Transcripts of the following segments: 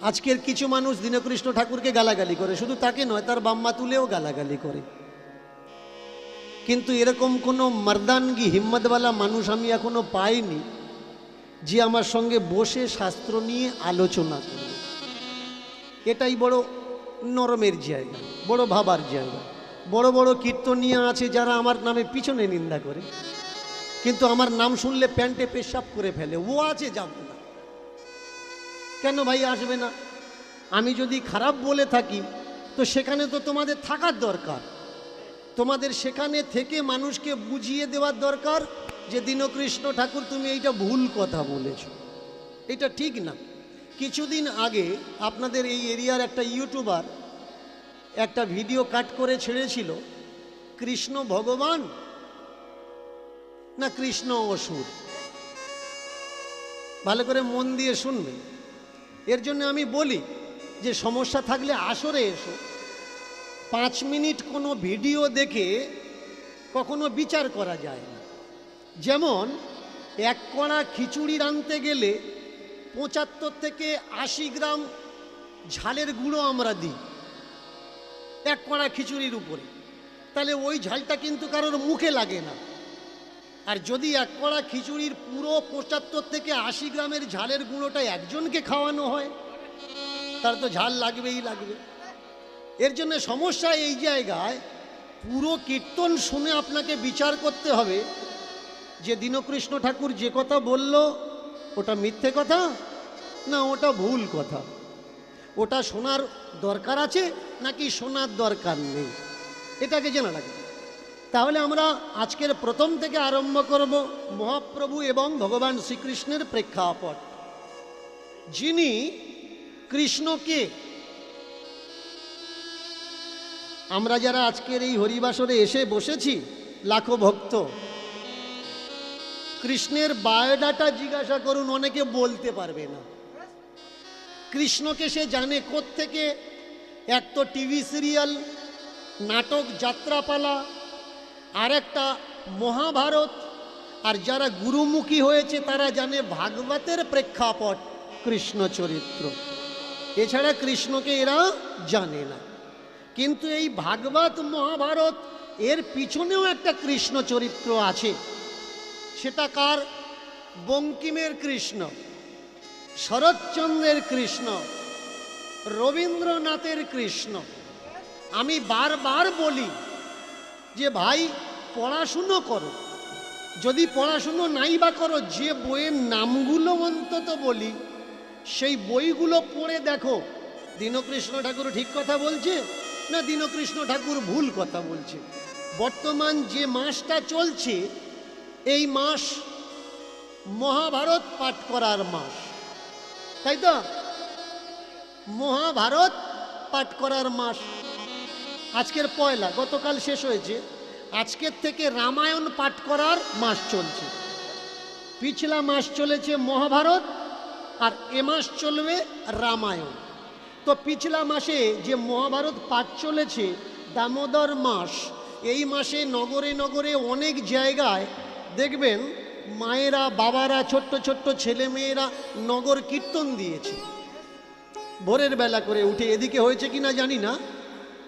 আজকের কিছু মানুষ দীনকৃষ্ণ ঠাকুরকে গালাগালি করে, শুধু তাকে নয়, তার বাম্মা তুলেও গালাগালি করে। কিন্তু এরকম কোনো মর্দানগি হিম্মতওয়ালা মানুষ আমি এখনো পাইনি যে আমার সঙ্গে বসে শাস্ত্র নিয়ে আলোচনা করবে। এটাই বড় নরমের জায়গা, বড় ভাবার জায়গা। বড় বড় কীর্তনিয়া আছে যারা আমার নামে পিছনে নিন্দা করে, কিন্তু আমার নাম শুনলে প্যান্টে পেশাব করে ফেলে। ও আছে, যাব না কেন ভাই? আসবে না? আমি যদি খারাপ বলে থাকি তো সেখানে তো তোমাদের থাকার দরকার, তোমাদের সেখানে থেকে মানুষকে বুঝিয়ে দেওয়ার দরকার যে দীনকৃষ্ণ ঠাকুর তুমি এইটা ভুল কথা বলেছ, এটা ঠিক না। কিছুদিন আগে আপনাদের এই এরিয়ার একটা ইউটিউবার একটা ভিডিও কাট করে ছেড়েছিল, কৃষ্ণ ভগবান না কৃষ্ণ অসুর। ভালো করে মন দিয়ে শুনবেন। এর জন্য আমি বলি যে সমস্যা থাকলে আসরে এসো। 5 মিনিট কোনো ভিডিও দেখে কখনো বিচার করা যায় না। যেমন এক কড়া খিচুড়ি রাঁধতে গেলে 75 থেকে 80 গ্রাম ঝালের গুঁড়ো আমরা দিই এক কড়া খিচুড়ির উপরে, তাহলে ওই ঝালটা কিন্তু কারোর মুখে লাগে না। আর যদি এক কড়া খিচুড়ির পুরো 75 থেকে 80 গ্রামের ঝালের গুঁড়োটা একজনকে খাওয়ানো হয়, তার তো ঝাল লাগবেই লাগবে। এর জন্য সমস্যা এই জায়গায়, পুরো কীর্তন শুনে আপনাকে বিচার করতে হবে যে দীনকৃষ্ণ ঠাকুর যে কথা বলল ওটা মিথ্যে কথা না ওটা ভুল কথা, ওটা শোনার দরকার আছে নাকি শোনার দরকার নেই, এটাকে জানা লাগবে। তাহলে আমরা আজকের প্রথম থেকে আরম্ভ করব মহাপ্রভু এবং ভগবান শ্রীকৃষ্ণের প্রেক্ষাপট। যিনি কৃষ্ণকে, আমরা যারা আজকের এই হরিবাসরে এসে বসেছি লাখো ভক্ত, কৃষ্ণের বায়োডাটা জিজ্ঞাসা করুন, অনেকে বলতে পারবে না। কৃষ্ণকে সে জানে কোত্থেকে? এক তো টিভি সিরিয়াল, নাটক, যাত্রাপালা, আর একটা মহাভারত, আর যারা গুরুমুখী হয়েছে তারা জানে ভাগবতের প্রেক্ষাপট কৃষ্ণ চরিত্র। এছাড়া কৃষ্ণকে এরা জানে না। কিন্তু এই ভাগবত মহাভারত এর পিছনেও একটা কৃষ্ণ চরিত্র আছে। সেটা কার? বঙ্কিমের কৃষ্ণ, শরৎচন্দ্রের কৃষ্ণ, রবীন্দ্রনাথের কৃষ্ণ। আমি বারবার বলি যে ভাই পড়াশুনো করো, যদি পড়াশুনো নাই বা করো, যে বইয়ের নামগুলো অন্তত বলি সেই বইগুলো পড়ে দেখো দীনকৃষ্ণ ঠাকুর ঠিক কথা বলছে না দীনকৃষ্ণ ঠাকুর ভুল কথা বলছে। বর্তমান যে মাসটা চলছে এই মাস মহাভারত পাঠ করার মাস, তাই তো? মহাভারত পাঠ করার মাস। আজকের পয়লা, গতকাল শেষ হয়েছে, আজকের থেকে রামায়ণ পাঠ করার মাস চলছে। পিছলা মাস চলেছে মহাভারত আর এ মাস চলবে রামায়ণ। তো পিছলা মাসে যে মহাভারত পাঠ চলেছে দামোদর মাস, এই মাসে নগরে নগরে অনেক জায়গায় দেখবেন মায়েরা, বাবারা, ছোট্ট ছোট্ট ছেলে মেয়েরা নগর কীর্তন দিয়েছে ভোরের বেলা করে উঠে। এদিকে হয়েছে কি না জানি না,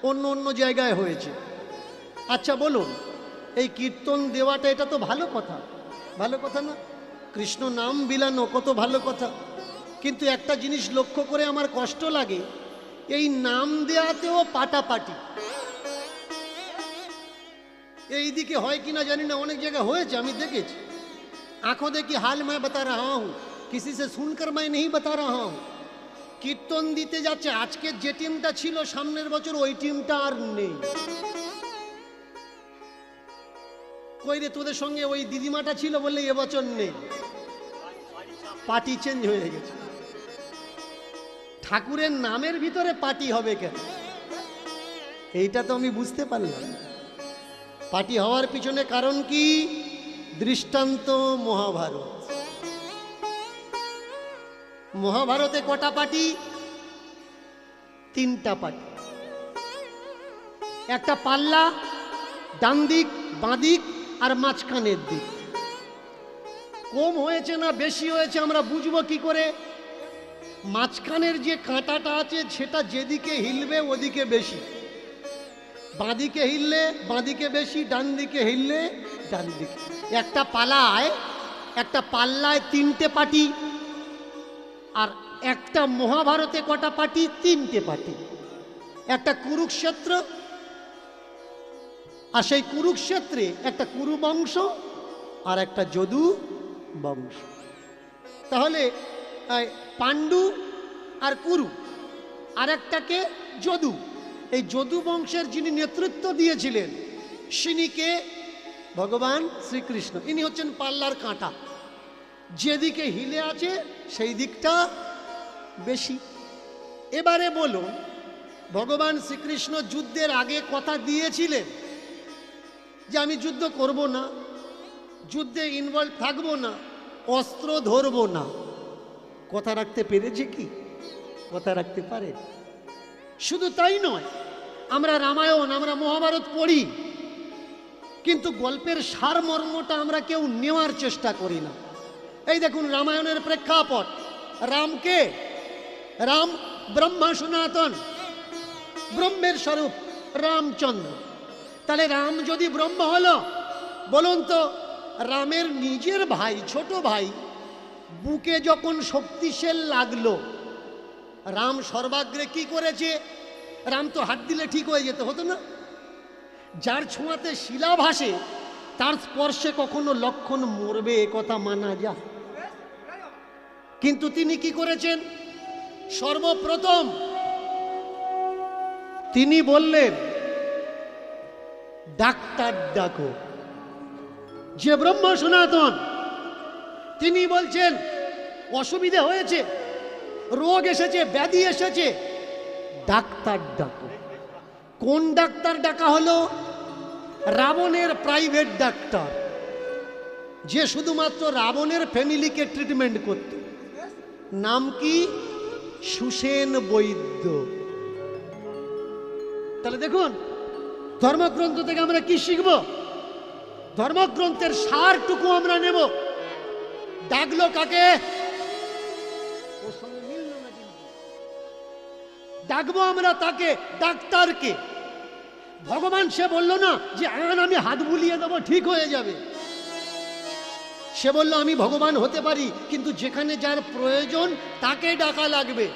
অন্য অন্য জায়গায় হয়েছে। আচ্ছা বলুন, এই কীর্তন দেওয়াটা এটা তো ভালো কথা, ভালো কথা না? কৃষ্ণ নাম বিলানো কত ভালো কথা। কিন্তু একটা জিনিস লক্ষ্য করে আমার কষ্ট লাগে, এই নাম দেওয়াতেও পাটাপাটি। এইদিকে হয় কি না জানি না, অনেক জায়গায় হয়েছে, আমি দেখেছি। आंखों देखी हाल मैं बता रहा हूं, किसी से सुनकर मैं नहीं बता रहा हूं। কীর্তন দিতে যাচ্ছে, আজকে যে টিমটা ছিল সামনের বছর ওই টিমটা আর নেই। কই রে, তোদের সঙ্গে ওই দিদিমাটা ছিল বললে এবছর নেই, পার্টি চেঞ্জ হয়ে গেছে। ঠাকুরের নামের ভিতরে পার্টি হবে কেন? এইটা তো আমি বুঝতে পারলাম। পার্টি হওয়ার পিছনে কারণ কি? দৃষ্টান্ত মহাভারত। মহাভারতে কটা পার্টি? 3টা পার্টি। একটা পাল্লা, ডান দিক, বাঁ দিক আর মাঝখানের দিক। কম হয়েছে না বেশি হয়েছে আমরা বুঝবো কি করে? মাঝখানের যে কাঁটাটা আছে সেটা যেদিকে হিলবে ওদিকে বেশি, বাঁদিকে হিললে বাঁদিকে বেশি, ডান দিকে হিললে ডান দিকে। একটা পাল্লায় 3টে পাটি, আর একটা মহাভারতে কটা পাটি? 3টে পাটি। একটা কুরুক্ষেত্র, আর সেই কুরুক্ষেত্রে একটা কুরু বংশ আর একটা যদু বংশ। তাহলে পাণ্ডু আর কুরু, আর একটাকে যদু। এই যদু বংশের যিনি নেতৃত্ব দিয়েছিলেন সিনিকে ভগবান শ্রীকৃষ্ণ। ইনি হচ্ছেন পাল্লার কাঁটা, যেদিকে হিলে আছে সেই দিকটা বেশি। এবারে বলুন, ভগবান শ্রীকৃষ্ণ যুদ্ধের আগে কথা দিয়েছিলেন যে আমি যুদ্ধ করব না, যুদ্ধে ইনভলভ থাকবো না, অস্ত্র ধরবো না। কথা রাখতে পেরেছে কি? কথা রাখতে পারে? শুধু তাই নয়, আমরা রামায়ণ, আমরা মহাভারত পড়ি, কিন্তু গল্পের সারমর্মটা আমরা কেউ নেওয়ার চেষ্টা করি না। এই দেখুন রামায়ণের প্রেক্ষাপট, রামকে, রাম ব্রহ্মা সনাতন, ব্রহ্মের স্বরূপ রামচন্দ্র। তাহলে রাম যদি ব্রহ্ম হলো, বলুন তো রামের নিজের ভাই, ছোট ভাই বুকে যখন শক্তিশাল লাগলো, রাম সর্বাগ্রে কি করেছে? রাম তো হাত দিলে ঠিক হয়ে যেতে হতো না? যার ছোঁয়াতে শিলা ভাসে তার স্পর্শে কখনো লক্ষণ মরবে, এ কথা মানা যায়। কিন্তু তিনি কি করেছেন? সর্বপ্রথম তিনি বললেন ডাক্তার ডাকো। যে ব্রহ্ম সনাতন তিনি বলছেন অসুবিধা হয়েছে, রোগ এসেছে, ব্যাধি এসেছে, ডাক্তার ডাকো। কোন ডাক্তার ডাকা হলো? রাবণের প্রাইভেট ডাক্তার, যে শুধুমাত্র রাবণের ফ্যামিলিকে ট্রিটমেন্ট করত। নাম কি? সুসেন বৈদ্য। তাহলে দেখুন ধর্মগ্রন্থ থেকে আমরা কি শিখব? ধর্মগ্রন্থের সারটুকু আমরা নেব। ডাকলো কাকে? ওর সঙ্গে মিলল না কিন্তু। ডাকবো আমরা তাকে, ডাক্তারকে। ভগবান সে বলল না যে আমি হাত বুলিয়ে দেবো ঠিক হয়ে যাবে। সে বলল আমি ভগবান হতে পারি, কিন্তু যেখানে যার প্রয়োজন তাকে ডাকা লাগবে।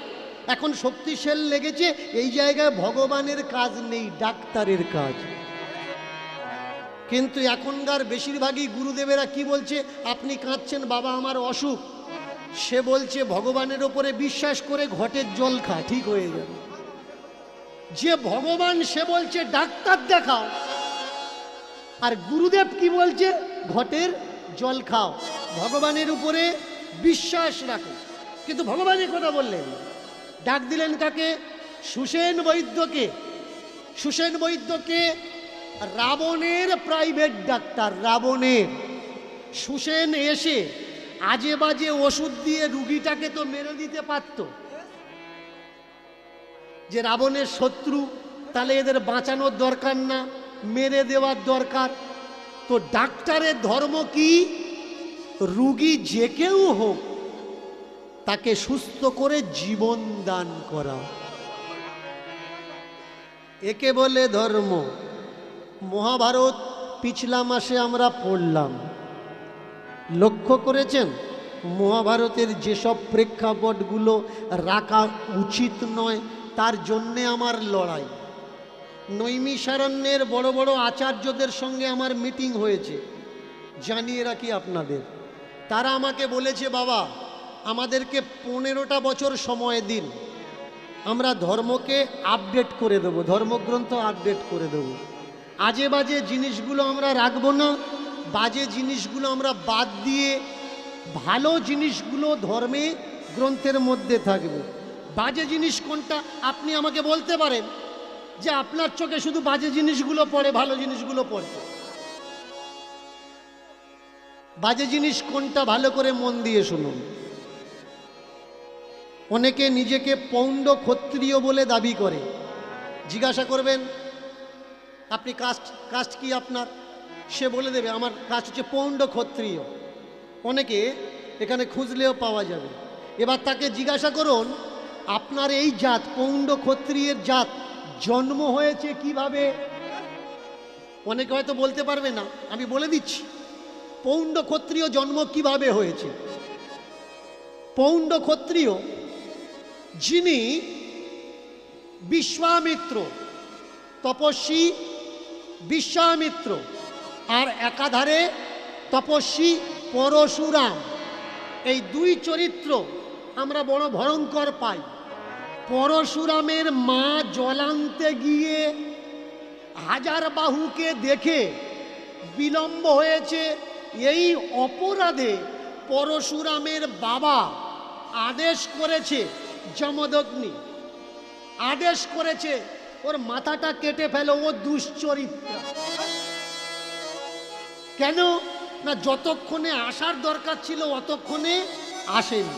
এখন শক্তিশাল লেগেছে, এই জায়গায় ভগবানের কাজ নেই, ডাক্তারের কাজ। কিন্তু এখনকার বেশিরভাগই গুরুদেবেরা কি বলছে? আপনি কাঁদছেন বাবা আমার অসুখ, সে বলছে ভগবানের ওপরে বিশ্বাস করে ঘটের জল খা, ঠিক হয়ে যাবে। যে ভগবান সে বলছে ডাক্তার দেখাও, আর গুরুদেব কি বলছে? ঘটের জল খাও, ভগবানের উপরে বিশ্বাস রাখো। কিন্তু ভগবানের কথা বললেন, ডাক দিলেন কাকে? সুসেন বৈদ্যকে। সুসেন বৈদ্যকে রাবণের প্রাইভেট ডাক্তার, রাবণের। সুসেন এসে আজে বাজে ওষুধ দিয়ে রুগীটাকে তো মেরে দিতে পারত, যে রাবণের শত্রু, তাহলে এদের বাঁচানোর দরকার না, মেরে দেওয়ার দরকার। তো ডাক্তারের ধর্ম কি? রুগী যে কেউ হোক তাকে সুস্থ করে জীবন দান করা, একে বলে ধর্ম। মহাভারত পিছলা মাসে আমরা পড়লাম, লক্ষ্য করেছেন মহাভারতের যেসব প্রেক্ষাপটগুলো রাখা উচিত নয় তার জন্যে আমার লড়াই। নৈমিষারণ্যের বড় বড় আচার্যদের সঙ্গে আমার মিটিং হয়েছে, জানিয়ে রাখি আপনাদের। তারা আমাকে বলেছে বাবা আমাদেরকে 15টা বছর সময় দিন, আমরা ধর্মকে আপডেট করে দেব, ধর্মগ্রন্থ আপডেট করে দেব। আজে বাজে জিনিসগুলো আমরা রাখবো না, বাজে জিনিসগুলো আমরা বাদ দিয়ে ভালো জিনিসগুলো ধর্মে গ্রন্থের মধ্যে থাকবে। বাজে জিনিস কোনটা আপনি আমাকে বলতে পারেন যে আপনার চোখে শুধু বাজে জিনিসগুলো পড়ে, ভালো জিনিসগুলো পড়ে। বাজে জিনিস কোনটা ভালো করে মন দিয়ে শুনুন। অনেকে নিজেকে পৌণ্ড ক্ষত্রিয় বলে দাবি করে। জিজ্ঞাসা করবেন আপনি কাস্ট কি আপনার? সে বলে দেবে আমার কাস্ট হচ্ছে পৌণ্ড ক্ষত্রিয়। অনেকে এখানে খুঁজলেও পাওয়া যাবে। এবার তাকে জিজ্ঞাসা করুন, আপনার এই জাত পৌণ্ড ক্ষত্রিয়ের জাত জন্ম হয়েছে কিভাবে? অনেকে হয়তো বলতে পারবে না, আমি বলে দিচ্ছি। পৌণ্ড ক্ষত্রিয় জন্ম কিভাবে হয়েছে। পৌণ্ড ক্ষত্রিয় যিনি বিশ্বামিত্র, তপস্বী বিশ্বামিত্র, আর একাধারে তপস্বী পরশুরাম, এই দুই চরিত্র আমরা বড় ভয়ঙ্কর পাই। পরশুরামের মা জলান্তে গিয়ে হাজার বাহুকে দেখে বিলম্ব হয়েছে, এই অপরাধে পরশুরামের বাবা আদেশ করেছে, যমদগ্নি আদেশ করেছে ওর মাথাটা কেটে ফেলো, ও দুশ্চরিত্র। কেন না, যতক্ষণে আসার দরকার ছিল অতক্ষণে আসেনি।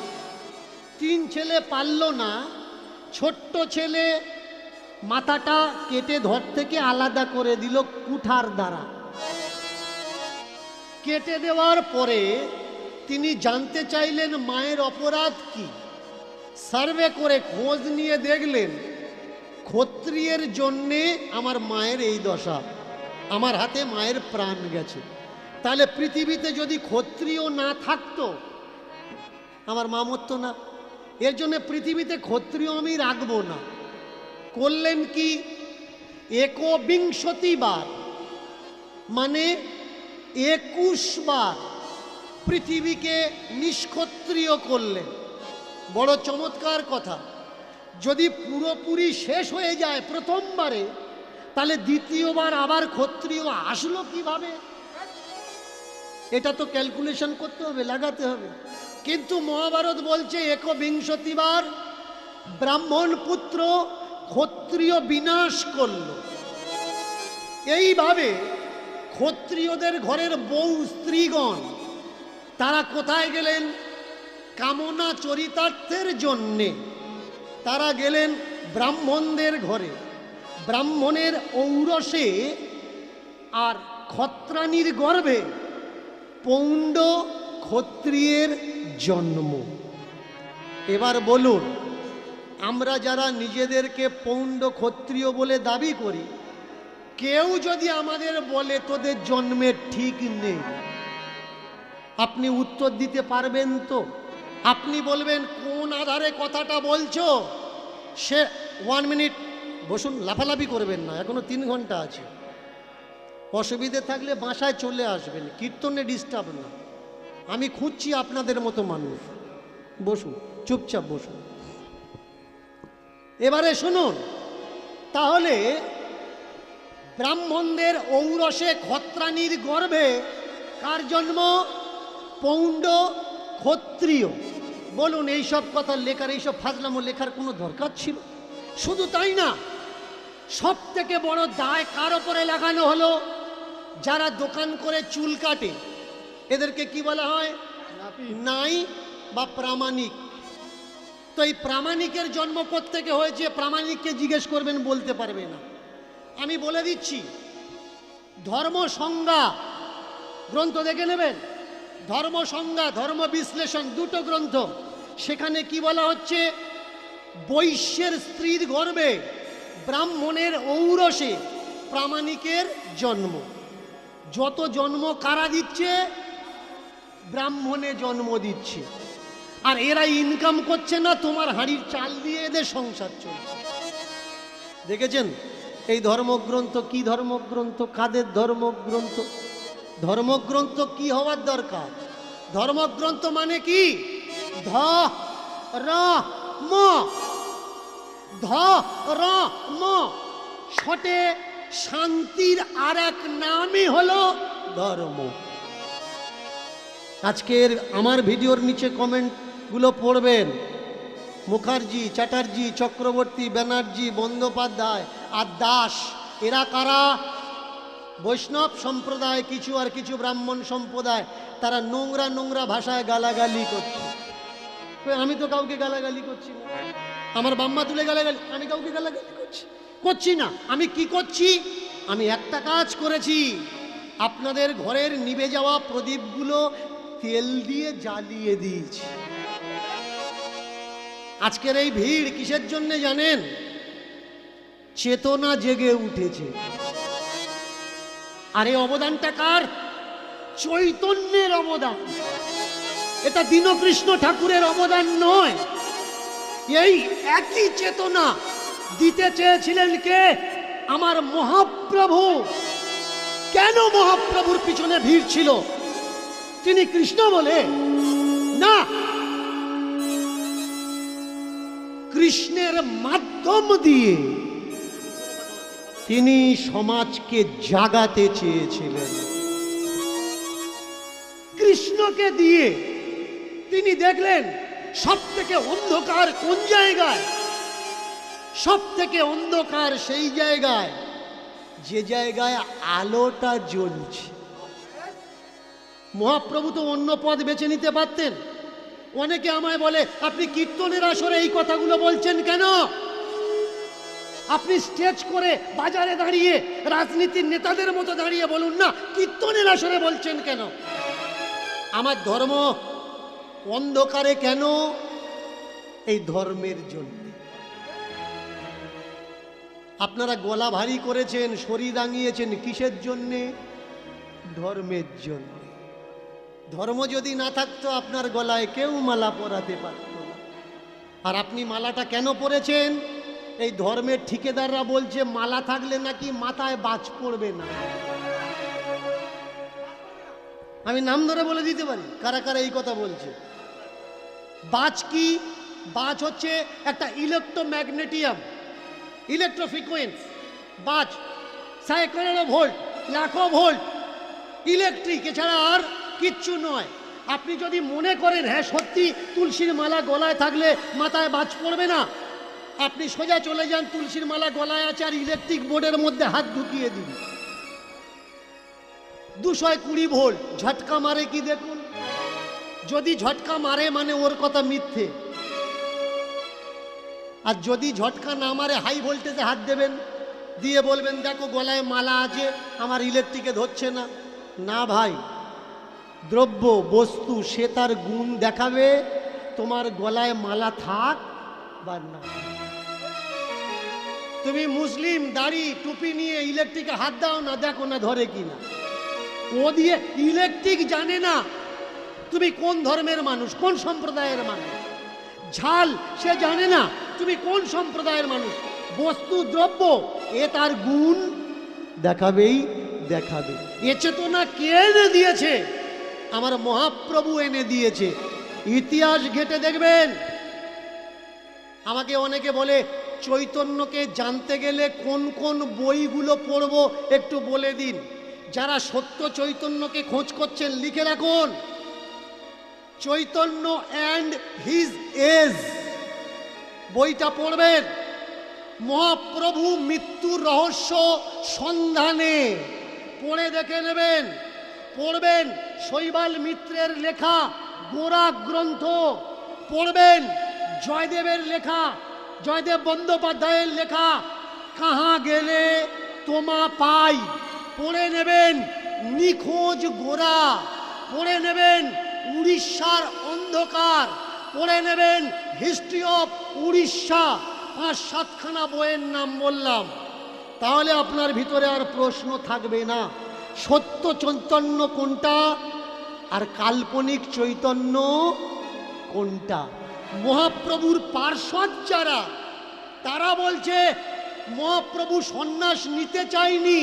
3 ছেলে পারল না, ছোট্ট ছেলে মাথাটা কেটে ধর থেকে আলাদা করে দিল কুঠার দ্বারা। কেটে দেওয়ার পরে তিনি জানতে চাইলেন মায়ের অপরাধ কি। সার্ভে করে খোঁজ নিয়ে দেখলেন ক্ষত্রিয়ের জন্যে আমার মায়ের এই দশা, আমার হাতে মায়ের প্রাণ গেছে। তাহলে পৃথিবীতে যদি ক্ষত্রিয় না থাকতো আমার মা মরতো না। এর জন্য পৃথিবীতে ক্ষত্রিয় আমি রাখবো না। করলেন কি, 21 বার মানে 21 বার পৃথিবীকে নিষ্ক্ষত্রিয় করলেন। বড় চমৎকার কথা। যদি পুরোপুরি শেষ হয়ে যায় প্রথমবারে, তাহলে দ্বিতীয়বার আবার ক্ষত্রিয় আসলো কিভাবে? এটা তো ক্যালকুলেশন করতে হবে, লাগাতে হবে। কিন্তু মহাভারত বলছে 21 বার ব্রাহ্মণ পুত্র ক্ষত্রিয় বিনাশ করল। এইভাবে ক্ষত্রিয়দের ঘরের বউ স্ত্রীগণ তারা কোথায় গেলেন? কামনা চরিতার্থের জন্যে তারা গেলেন ব্রাহ্মণদের ঘরে। ব্রাহ্মণের ঔরসে আর ক্ষত্রাণীর গর্ভে পৌণ্ড ক্ষত্রিয়ের জন্ম। এবার বলুন, আমরা যারা নিজেদেরকে পৌণ্ড ক্ষত্রিয় বলে দাবি করি, কেউ যদি আমাদের বলে তোদের জন্মের ঠিক নেই, আপনি উত্তর দিতে পারবেন তো? আপনি বলবেন কোন আধারে কথাটা বলছো? সে 1 মিনিট বসুন, লাফালাফি করবেন না, এখনো 3 ঘন্টা আছে। অসুবিধে থাকলে বাসায় চলে আসবেন, কীর্তনে ডিস্টার্ব না। আমি খুঁজছি আপনাদের মতো মানুষ। বসুন, চুপচাপ বসুন। এবারে শুনুন, তাহলে ব্রাহ্মণদের ঔরসে ক্ষত্রাণীর গর্ভে কার জন্ম? পৌণ্ড ক্ষত্রিয়। বলুন, এইসব কথা লেখার, এইসব ফাজলামো লেখার কোনো দরকার ছিল? শুধু তাই না, সব থেকে বড় দায় কার ওপরে লাগানো হলো? যারা দোকান করে চুল কাটে, এদেরকে কি বলা হয়? নাই বা প্রামাণিক। তো এই প্রামাণিকের জন্ম কোত্থেকে হয়েছে? প্রামাণিককে জিজ্ঞেস করবেন, বলতে পারবে না। আমি বলে দিচ্ছি, ধর্ম সংজ্ঞা গ্রন্থ দেখে নেবেন। ধর্ম সংজ্ঞা, ধর্ম বিশ্লেষণ, 2টো গ্রন্থ। সেখানে কি বলা হচ্ছে? বৈশ্যের স্ত্রীর গর্ভে ব্রাহ্মণের ঔরসে প্রামাণিকের জন্ম। যত জন্ম কারা দিচ্ছে? ব্রাহ্মণে জন্ম দিচ্ছে। আর এরা ইনকাম করছে না, তোমার হাঁড়ির চাল দিয়ে এদের সংসার চলছে। দেখেছেন এই ধর্মগ্রন্থ কি ধর্মগ্রন্থ, কাদের ধর্মগ্রন্থ? ধর্মগ্রন্থ কি হওয়ার দরকার? ধর্মগ্রন্থ মানে কি? ধ-র-ম, ধ-র-ম, শটে শান্তির আর এক নামই হলো ধর্ম। আজকের আমার ভিডিওর নিচে কমেন্টগুলো পড়বেন। মুখার্জি, চ্যাটার্জি, চক্রবর্তী, ব্যানার্জি, বন্দ্যোপাধ্যায় আর দাস, এরা কারা? বৈষ্ণব সম্প্রদায় কিছু, আর কিছু ব্রাহ্মণ সম্প্রদায়। তারা নোংরা নোংরা ভাষায় গালাগালি করছে। আমি তো কাউকে গালাগালি করছি না। আমার বাম্মা তুলে গালাগালি, আমি কাউকে গালাগালি করছি না। আমি কি করছি? আমি একটা কাজ করেছি, আপনাদের ঘরের নিভে যাওয়া প্রদীপগুলো তেল দিয়ে জ্বালিয়ে দিয়েছি। আজকের এই ভিড় কিসের জন্য জানেন? চেতনা জেগে উঠেছে। আর এই অবদানটা কার? চৈতন্যের অবদান। এটা দীনকৃষ্ণ ঠাকুরের অবদান নয়। এই একই চেতনা দিতে চেয়েছিলেন কে? আমার মহাপ্রভু। কেন মহাপ্রভুর পিছনে ভিড় ছিল? তিনি কৃষ্ণ বলে না, কৃষ্ণের মাধ্যম দিয়ে তিনি সমাজকে জাগাতে চেয়েছিলেন। কৃষ্ণকে দিয়ে তিনি দেখলেন সব থেকে অন্ধকার কোন জায়গায়? সব থেকে অন্ধকার সেই জায়গায় যে জায়গায় আলোটা জ্বলছে। মহাপ্রভু তো অন্য পথ বেছে নিতে পারতেন। অনেকে আমায় বলে, আপনি কীর্তনের আসরে এই কথাগুলো বলছেন কেন? আপনি স্টেজ করে বাজারে দাঁড়িয়ে রাজনীতির নেতাদের মতো দাঁড়িয়ে বলুন না, কীর্তনের আসরে বলছেন কেন? আমার ধর্ম অন্ধকারে কেন? এই ধর্মের জন্য। আপনারা গলা ভারী করেছেন, শরীর রাঙিয়েছেন, কিসের জন্যে? ধর্মের জন্য। ধর্ম যদি না থাকতো আপনার গলায় কেউ মালা পরাতে পারত না। আর আপনি মালাটা কেন পরেছেন? এই ধর্মের ঠিকাদাররা বলছে মালা থাকলে নাকি মাথায় বাজ পড়বে না। আমি নাম ধরে বলে দিতে পারি কারা কারা এই কথা বলছে। বাজ কি? বাজ হচ্ছে একটা ইলেকট্রোম্যাগনেটিয়াম, ইলেকট্রোফ্রিকোয়েন্স। বাজ সাইকেলেরও ভোল্ট, লাখো ভোল্ট, ইলেকট্রিক, এছাড়া আর কিচ্ছু নয়। আপনি যদি মনে করেন হ্যাঁ সত্যি তুলসীর মালা গলায় থাকলে মাথায় বাজ পড়বে না, আপনি সোজা চলে যান, তুলসীর মালা গলায় আছে আর ইলেকট্রিক বোর্ডের মধ্যে হাত ঢুকিয়ে দিন, 220 ভোল্ট ঝটকা মারে কি দেখুন। যদি ঝটকা মারে মানে ওর কথা মিথ্যে, আর যদি ঝটকা না মারে হাই ভোল্টেজে হাত দেবেন, দিয়ে বলবেন দেখো গলায় মালা আছে, আমার ইলেকট্রিকে ধরছে না। না ভাই, দ্রব্য বস্তু সে তার গুণ দেখাবে, তোমার গলায় মালা থাক বা না। তুমি মুসলিম দাড়ি টুপি নিয়ে ইলেকট্রিকে হাত দাও না, দেখো না ধরে কিনা। ও দিয়ে ইলেকট্রিক জানে না তুমি কোন ধর্মের মানুষ, কোন সম্প্রদায়ের মানুষ। ঝাল সে জানে না তুমি কোন সম্প্রদায়ের মানুষ। বস্তু দ্রব্য এ তার গুণ দেখাবেই দেখাবে। এ চেতনা কে এনে দিয়েছে? আমার মহাপ্রভু এনে দিয়েছে। ইতিহাস ঘেঁটে দেখবেন। আমাকে অনেকে বলে চৈতন্যকে জানতে গেলে কোন কোন বইগুলো পড়বো একটু বলে দিন। যারা সত্য চৈতন্যকে খোঁজ করছেন লিখে রাখুন, চৈতন্য অ্যান্ড হিজ এজ বইটা পড়বেন। মহাপ্রভু মৃত্যুর রহস্য সন্ধানে পড়ে দেখে নেবেন। পড়বেন শৈবাল মিত্রের লেখা গোরা গ্রন্থ, পড়বেন জয়দেবের লেখা, জয়দেব বন্দ্যোপাধ্যায়ের লেখা কাহা গেলে তোমা পাই, পড়ে নেবেন নিখোঁজ গোরা, পড়ে নেবেন উড়িষ্যার অন্ধকার, পড়ে নেবেন হিস্ট্রি অফ উড়িষ্যা। 5-7খানা বইয়ের নাম বললাম। তাহলে আপনার ভিতরে আর প্রশ্ন থাকবে না সত্য চৈতন্য কোনটা আর কাল্পনিক চৈতন্য কোনটা। মহাপ্রভুর পার্ষদ যারা, তারা বলছে মহাপ্রভু সন্ন্যাস নিতে চায়নি,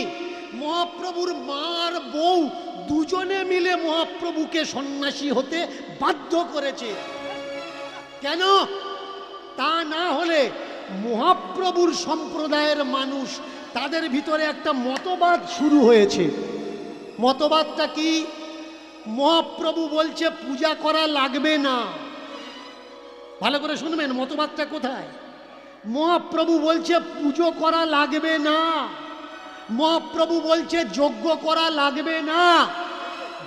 মহাপ্রভুর মা আর বউ দুজনে মিলে মহাপ্রভুকে সন্ন্যাসী হতে বাধ্য করেছে। কেন? তা না হলে মহাপ্রভুর সম্প্রদায়ের মানুষ, তাদের ভিতরে একটা মতবাদ শুরু হয়েছে। মতবাদটা কি? মহাপ্রভু বলছে পূজা করা লাগবে না। ভালো করে শুনবেন, মতবাদটা কোথায়? মহাপ্রভু বলছে পুজো করা লাগবে না, মহাপ্রভু বলছে যজ্ঞ করা লাগবে না।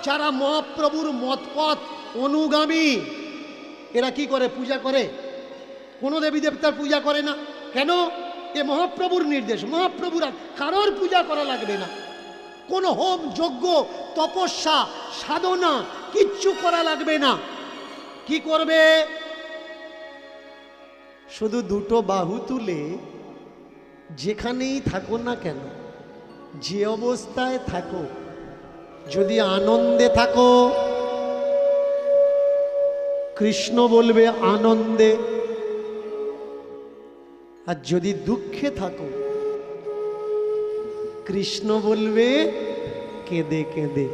যারা মহাপ্রভুর মতপথ অনুগামী, এরা কি করে? পূজা করে? কোনো দেবী দেবতার পূজা করে না। কেন? এ মহাপ্রভুর নির্দেশ। মহাপ্রভুরা কারোর পূজা করা লাগবে না, কোনো হোম যজ্ঞ তপস্যা সাধনা কিচ্ছু করা লাগবে না। কি করবে? শুধু দুটো বাহু তুলে যেখানেই থাকো না কেন, যে অবস্থায় থাকো, যদি আনন্দে থাকো কৃষ্ণ বলবে আনন্দে, আর যদি দুঃখে থাকো কৃষ্ণ বলবে কেঁদে কেঁদে।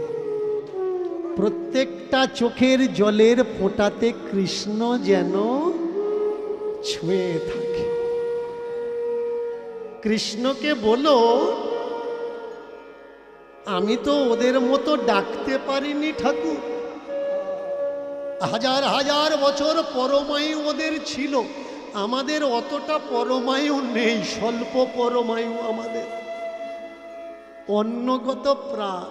প্রত্যেকটা চোখের জলের ফোঁটাতে কৃষ্ণ যেন ছুঁয়ে থাকে। কৃষ্ণকে বলো, আমি তো ওদের মতো ডাকতে পারিনি ঠাকুর, হাজার হাজার বছর পরমায়ু ওদের ছিল, আমাদের অতটা পরমায়ু নেই, স্বল্প পরমায়ু আমাদের, অন্নগত প্রাণ।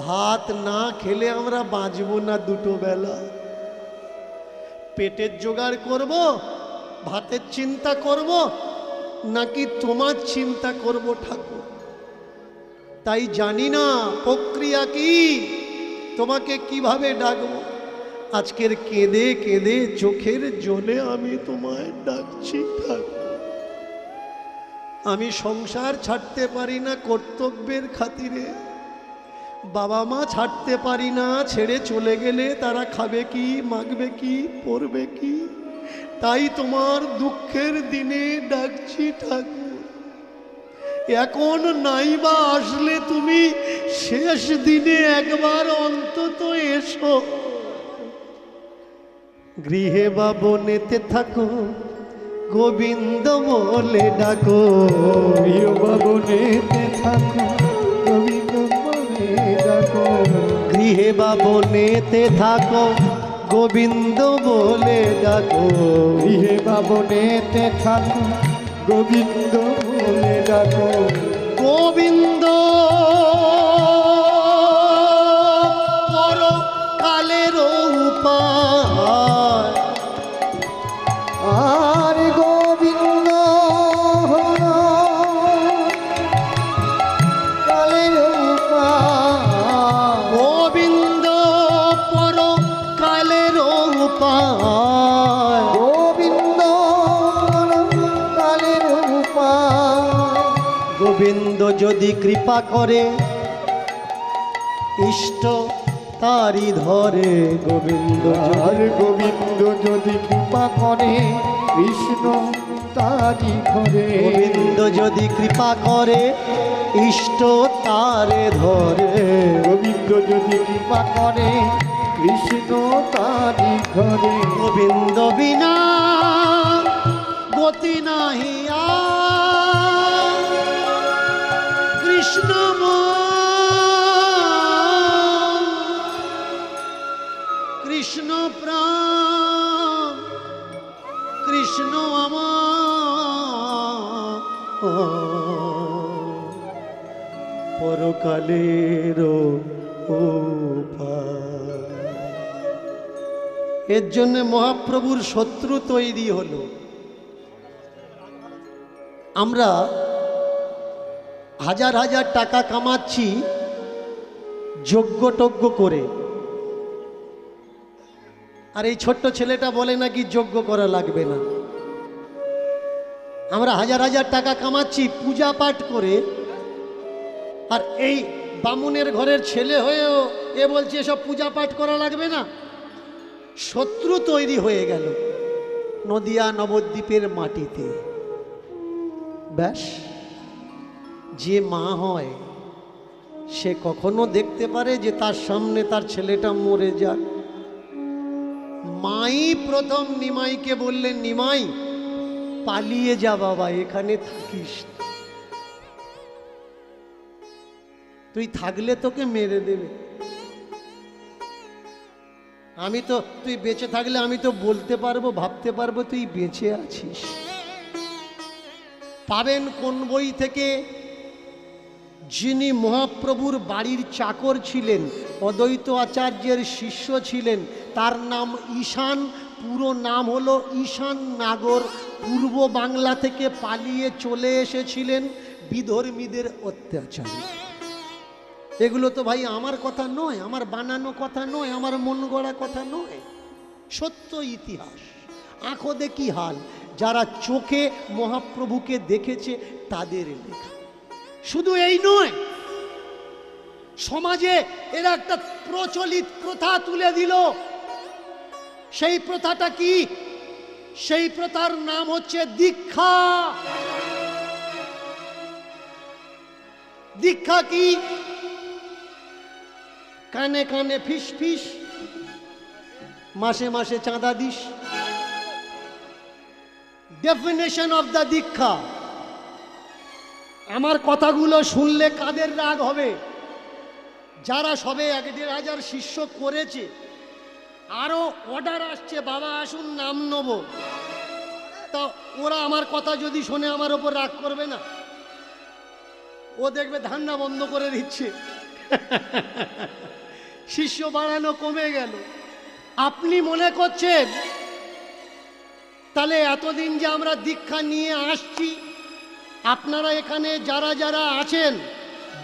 ভাত না খেলে আমরা বাঁচব না দুটো বেলা, পেটের জোগাড় করব, ভাতের চিন্তা করব নাকি তোমার চিন্তা করব ঠাকুর? তাই জানি না প্রক্রিয়া কি, তোমাকে কিভাবে ডাকবো। আজকের কেঁদে কেঁদে চোখের জলে আমি তোমায় ডাকছি ঠাকুর। আমি সংসার ছাড়তে পারি না কর্তব্যের খাতিরে, বাবা মা ছাড়তে পারি না, ছেড়ে চলে গেলে তারা খাবে কি, মাখবে কি, পরবে কি, তাই তোমার দুঃখের দিনে ডাকছি ঠাকুর। এখন নাইবা আসলে তুমি শেষ দিনে একবার অন্তত এসো। গৃহে বা বনেতে থাকো গোবিন্দ বলে ডাকো, গৃহ বা বনেতে থাকো গোবিন্দ বলে ডাকো, গৃহে বা বনেতে থাকো গোবিন্দ বলে ডাকো, গৃহে বা বনেতে থাকো গোবিন্দ বলে ডাকো, গোবিন্দ পরকালের উপায়, আর গোবিন্দ হলো কালের উপায়, গোবিন্দ পরকালের উপায়, গোবিন্দ হলো কালের উপায়, গোবিন্দ যদি কৃপা করে ইষ্ট তারি ধরে, গোবিন্দ আর গোবিন্দ যদি কৃপা করে কৃষ্ণ তারি ঘরে, গোবিন্দ যদি কৃপা করে ইষ্ট তারে ধরে, গোবিন্দ যদি কৃপা করে কৃষ্ণ তারি ঘরে, গোবিন্দ বিনা গতি নাহি আর, কৃষ্ণ কৃষ্ণ প্রাণ, কৃষ্ণ আমার পরকালের উপায়। এর জন্য মহাপ্রভুর শত্রু তৈরি হলো। আমরা হাজার হাজার টাকা কামাচ্ছি যজ্ঞ টজ্ঞ করে, আর এই ছোট্ট ছেলেটা বলে নাকি যজ্ঞ করা লাগবে না। আমরা হাজার হাজার টাকা কামাচ্ছি পূজা পাঠ করে, আর এই বামুনের ঘরের ছেলে হয়েও এ বলছে এসব পূজা পাঠ করা লাগবে না। শত্রু তৈরি হয়ে গেল নদিয়া নবদ্বীপের মাটিতে। ব্যাস, যে মা হয় সে কখনো দেখতে পারে যে তার সামনে তার ছেলেটা মরে যাক। মাই প্রথম নিমাইকে বললেন, নিমাই পালিয়ে যা বাবা, এখানে থাকিস না। তুই থাকলে তোকে মেরে দেবে। আমি তো, তুই বেঁচে থাকলে আমি তো বলতে পারবো, ভাবতে পারবো তুই বেঁচে আছিস। পাবেন কোন বই থেকে? যিনি মহাপ্রভুর বাড়ির চাকর ছিলেন, অদ্বৈত আচার্যের শিষ্য ছিলেন, তার নাম ঈশান। পুরো নাম হলো ঈশান নাগর। পূর্ব বাংলা থেকে পালিয়ে চলে এসেছিলেন বিধর্মীদের অত্যাচারে। এগুলো তো ভাই আমার কথা নয়, আমার বানানো কথা নয়, আমার মন গড়া কথা নয়, সত্য ইতিহাস। আঁখো কি হাল, যারা চোখে মহাপ্রভুকে দেখেছে তাদের লেখা। শুধু এই নয়, সমাজে এরা একটা প্রচলিত প্রথা তুলে দিল। সেই প্রথাটা কি? সেই প্রথার নাম হচ্ছে দীক্ষা। দীক্ষা কি? কানে কানে ফিস ফিস, মাসে মাসে চাঁদা দিস। ডেফিনেশন অফ দ্য দীক্ষা। আমার কথাগুলো শুনলে কাদের রাগ হবে? যারা সবে ১,৫০০ শিষ্য করেছে, আরো অর্ডার আসছে, বাবা আসুন নাম নেব, তা ওরা আমার কথা যদি শোনে আমার ওপর রাগ করবে না? ও দেখবে ধান্দা বন্ধ করে দিচ্ছে, শিষ্য বাড়ানো কমে গেল। আপনি মনে করছেন তাহলে এতদিন যে আমরা দীক্ষা নিয়ে আসছি, আপনারা এখানে যারা যারা আছেন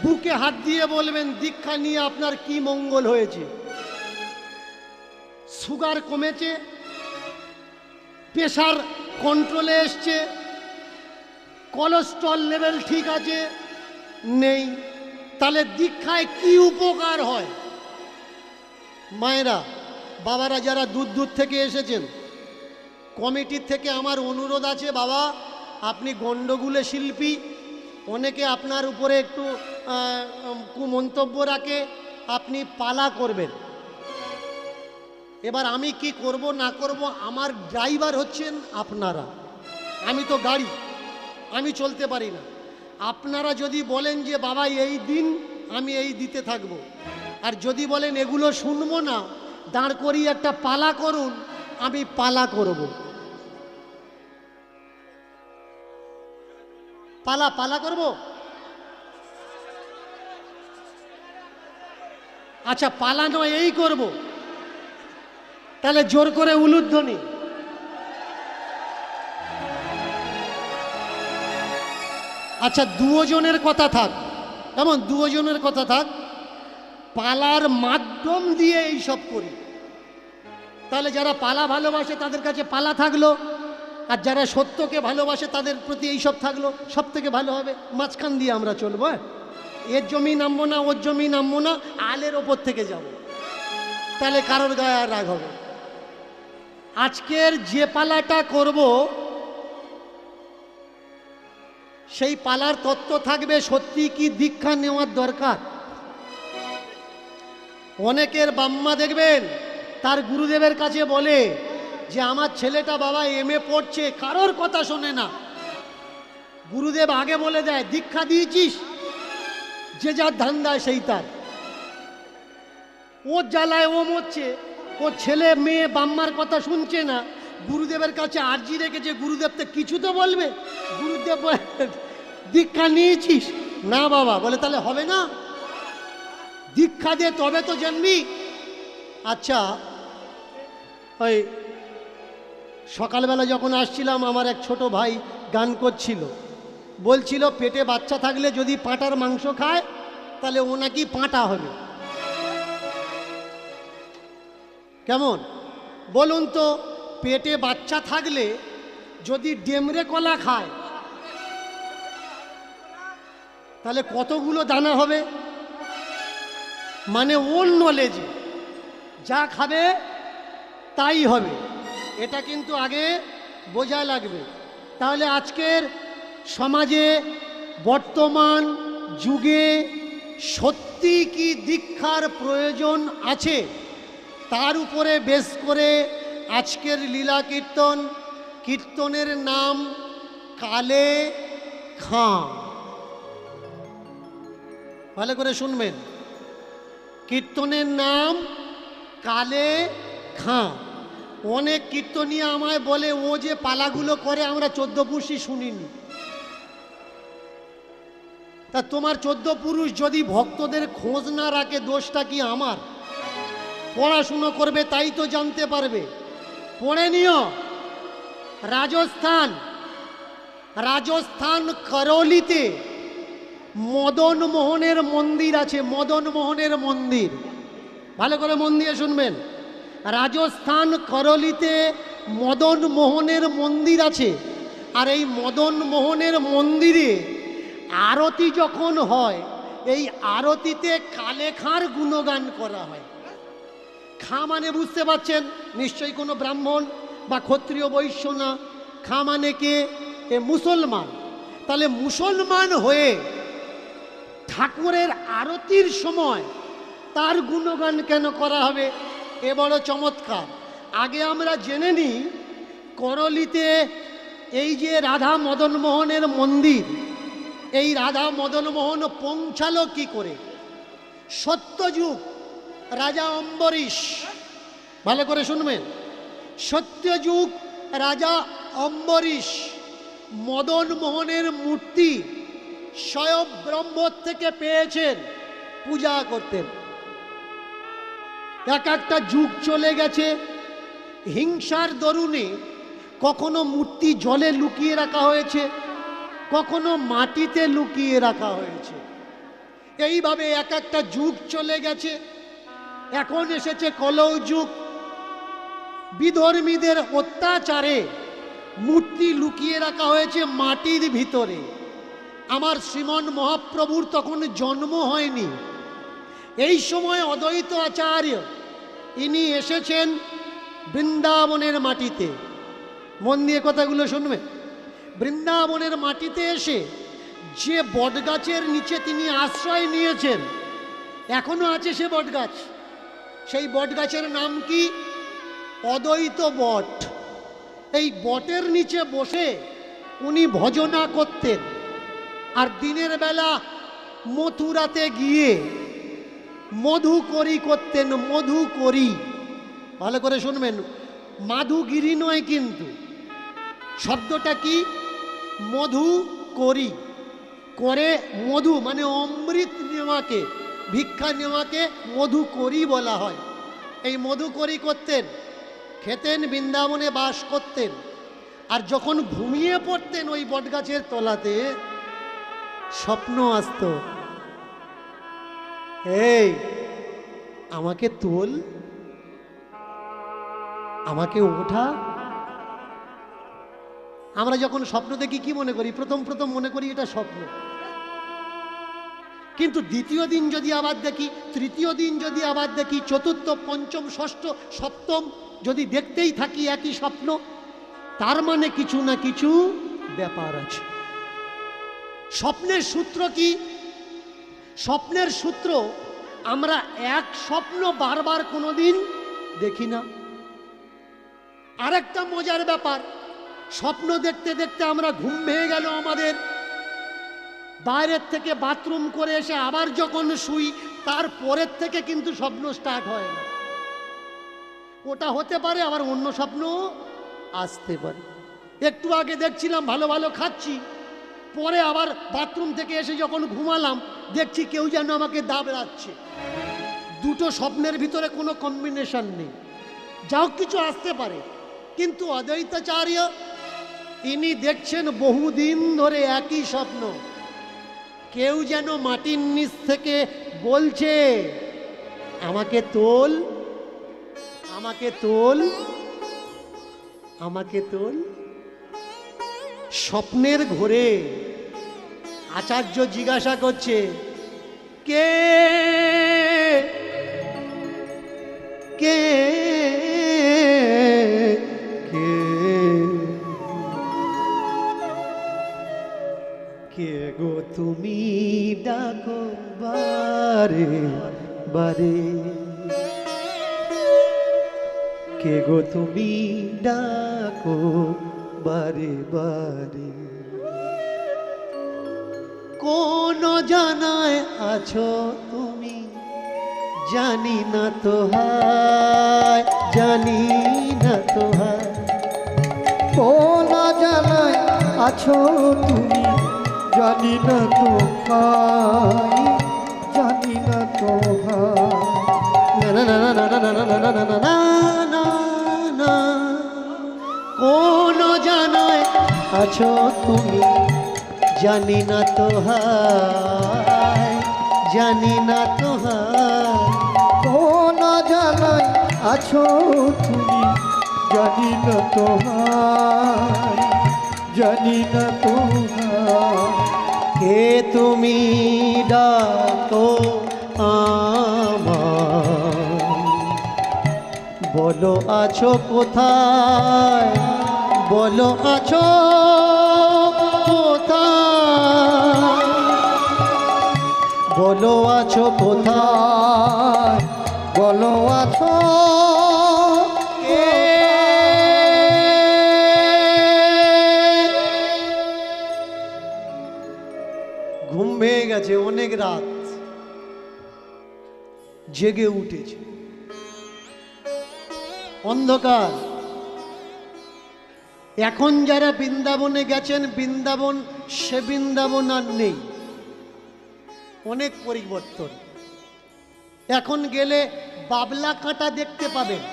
বুকে হাত দিয়ে বলবেন দীক্ষা নিয়ে আপনার কি মঙ্গল হয়েছে? সুগার কমেছে, প্রেশার কন্ট্রোলে এসছে, কোলেস্ট্রল লেভেল ঠিক আছে? নেই। তাহলে দীক্ষায় কি উপকার হয়? মায়েরা, বাবারা যারা দূর দূর থেকে এসেছেন, কমিটির থেকে আমার অনুরোধ আছে, বাবা আপনি গণ্ডগোলে শিল্পী, অনেকে আপনার উপরে একটু কুমন্তব্য রাখে, আপনি পালা করবেন। এবার আমি কি করব না করব, আমার ড্রাইভার হচ্ছেন আপনারা, আমি তো গাড়ি, আমি চলতে পারি না। আপনারা যদি বলেন যে বাবা এই দিন, আমি এই দিতে থাকব। আর যদি বলেন এগুলো শুনবো না, দাঁড় করিয়ে একটা পালা করুন, আমি পালা করব। পালা করব। আচ্ছা পালা নয়, এই করব। তাহলে জোর করে উলুধ্বনি। আচ্ছা দুজনের কথা থাক, কেমন? দুজনের কথা থাক, পালার মাধ্যম দিয়ে এই সব করি। তাহলে যারা পালা ভালোবাসে তাদের কাছে পালা থাকলো, আর যারা সত্যকে ভালোবাসে তাদের প্রতি এই সব থাকলো, সব থেকে ভালো হবে। মাঝখান দিয়ে আমরা চলবো, এর জমি নামবো না, ওর জমি নামবো না, আলের ওপর থেকে যাব, তাহলে কারোর গায়ে আর রাগ হবে। আজকের যে পালাটা করব সেই পালার তত্ত্ব থাকবে সত্যি কি দীক্ষা নেওয়ার দরকার। অনেকের বাম্মা দেখবেন তার গুরুদেবের কাছে বলে যে আমার ছেলেটা বাবা এমএ পড়ছে, কারোর কথা শোনে না। গুরুদেব আগে বলে দেয় দীক্ষা দিয়েছিস, যে যার ধান্দায় সেই তার, ও জ্বালায় ও মরছে, ও ছেলে মেয়ে বাম্মার কথা শুনছে না। গুরুদেবের কাছে আর্জি রেখেছে, গুরুদেব তো কিছু তো বলবে। গুরুদেব দীক্ষা নিয়েছিস? না বাবা। বলে তাহলে হবে না, দীক্ষা দে তবে তো জানবি। আচ্ছা ওই সকালবেলা যখন আসছিলাম আমার এক ছোট ভাই গান করছিল, বলছিল পেটে বাচ্চা থাকলে যদি পাঁটার মাংস খায় তাহলে ও নাকি পাঁটা হবে। কেমন বলুন তো? পেটে বাচ্চা থাকলে যদি ডেমরে কলা খায় তাহলে কতগুলো দানা হবে? মানে ওর নলেজে যা খাবে তাই হবে, এটা কিন্তু আগে বোঝা লাগবে। তাহলে আজকের সমাজে বর্তমান যুগে সত্যি কি দীক্ষার প্রয়োজন আছে, তার উপরে বেশ করে আজকের লীলা কীর্তন। কীর্তনের নাম কালে খাঁ। ভালো করে শুনবেন, কীর্তনের নাম কালে খাঁ। অনেক কীর্তনীয় আমায় বলে ও যে পালাগুলো করে আমরা 14 পুরুষই শুনিনি। তা তোমার 14 পুরুষ যদি ভক্তদের খোঁজ না রাখে দোষটা কি আমার? পড়াশুনো করবে তাই তো জানতে পারবে। পড়ে নিও। রাজস্থান করৌলিতে মদন মোহনের মন্দির আছে। মদন মোহনের মন্দির ভালো করে মন দিয়ে শুনবেন। রাজস্থান করৌলিতে মদন মোহনের মন্দির আছে, আর এই মদন মোহনের মন্দিরে আরতি যখন হয়, এই আরতিতে কালে খাঁর গুণগান করা হয়। খাঁ মানে বুঝতে পারছেন নিশ্চয়ই কোনো ব্রাহ্মণ বা ক্ষত্রিয় বৈশ্য না, খাঁ মানে কে? এ মুসলমান। তাহলে মুসলমান হয়ে ঠাকুরের আরতির সময় তার গুণগান কেন করা হবে? এ বড় চমৎকার। আগে আমরা জেনে নিই করলিতে এই যে রাধা মদন মোহনের মন্দির, এই রাধা মদন মোহন পৌঁছালো কি করে? সত্যযুগ রাজা অম্বরীশ, ভালো করে শুনবেন, সত্যযুগ রাজা অম্বরীশ মদন মোহনের মূর্তি স্বয়ং ব্রহ্ম থেকে পেয়েছেন, পূজা করতেন। এক একটা যুগ চলে গেছে, হিংসার দরুনে কখনো মূর্তি জলে লুকিয়ে রাখা হয়েছে, কখনো মাটিতে লুকিয়ে রাখা হয়েছে। এইভাবে এক একটা যুগ চলে গেছে। এখন এসেছে কলৌ যুগ। বিধর্মীদের অত্যাচারে মূর্তি লুকিয়ে রাখা হয়েছে মাটির ভিতরে। আমার শ্রীমন মহাপ্রভুর তখন জন্ম হয়নি। এই সময় অদ্বৈত আচার্য ইনি এসেছেন বৃন্দাবনের মাটিতে। মন দিয়ে কথাগুলো শুনবে। বৃন্দাবনের মাটিতে এসে যে বটগাছের নিচে তিনি আশ্রয় নিয়েছেন, এখনো আছে সে বটগাছ। সেই বটগাছের নাম কি? অদ্বৈত বট। এই বটের নিচে বসে উনি ভজনা করতেন। আর দিনের বেলা মথুরাতে গিয়ে মধুকরী করতেন। মধুকরী, ভালো করে শুনবেন, মাধুগিরি নয় কিন্তু। শব্দটা কি? মধুকরী। করে মধু মানে অমৃত নেওয়াকে, ভিক্ষা নেওয়াকে মধুকরী বলা হয়। এই মধুকরী করতেন, খেতেন, বৃন্দাবনে বাস করতেন। আর যখন ঘুমিয়ে পড়তেন ওই বটগাছের তলাতে, স্বপ্ন আসতো, এই আমাকে তোল, আমাকে ওঠা। আমরা যখন স্বপ্ন দেখি কি মনে করি? প্রথম প্রথম মনে করি এটা স্বপ্ন। কিন্তু দ্বিতীয় দিন যদি আবার দেখি, তৃতীয় দিন যদি আবার দেখি, চতুর্থ, পঞ্চম, ষষ্ঠ, সপ্তম যদি দেখতেই থাকি একই স্বপ্ন, তার মানে কিছু না কিছু ব্যাপার আছে। স্বপ্নের সূত্র কি? স্বপ্নের সূত্র, আমরা এক স্বপ্ন বারবার কোনোদিন দেখি না। আরেকটা মজার ব্যাপার, স্বপ্ন দেখতে দেখতে আমরা ঘুম ভেঙে গেল আমাদের, বাইরের থেকে বাথরুম করে এসে আবার যখন শুই, তার পরের থেকে কিন্তু স্বপ্ন স্টার্ট হয় না। ওটা হতে পারে, আবার অন্য স্বপ্ন আসতে পারে। একটু আগে দেখছিলাম ভালো ভালো খাচ্ছি, পরে আবার বাথরুম থেকে এসে যখন ঘুমালাম দেখছি কেউ যেন আমাকে দাবড়াচ্ছে। দুটো স্বপ্নের ভিতরে কোনো কম্বিনেশন নেই। যাও কিছু আসতে পারে, কিন্তু অদ্বৈতাচার্য ইনি দেখছেন বহুদিন ধরে একই স্বপ্ন। কেউ যেন মাটির নিচ থেকে বলছে, আমাকে তোল, আমাকে তোল, আমাকে তোল। স্বপ্নের ঘোরে আচার্য জিজ্ঞাসা করছে, কে কে কে কে গো তুমি ডাকো বারে বারে, কে গো তুমি ডাকো বারে বারে, কোন জানায় আছো তুমি জানি না তো হায়, জানি না তো হায়। কোন জানায় আছো তুমি জানি না তো হায়, জানি না তো হায়। না না না না না না না না না না না না না, কোন জানায় আছো তুমি জানি না তো হায়, জানি না তো হায়। কোন জানায় আছো তুমি জানি না তো হায় জানি না তো হায় কে তুমি ডাকো আমায়, বলো আছো কোথায়, বলো আছো কোথায়, বলো আছো কোথায়, বলো আছো কে? ঘুম ভেঙে গেছে, অনেক রাত, জেগে উঠেছে, অন্ধকার। এখন যারা বৃন্দাবনে গেছেন, বৃন্দাবন সে বৃন্দাবন আর নেই, অনেক পরিবর্তন। এখন গেলে বাবলা কাঁটা দেখতে পাবেন,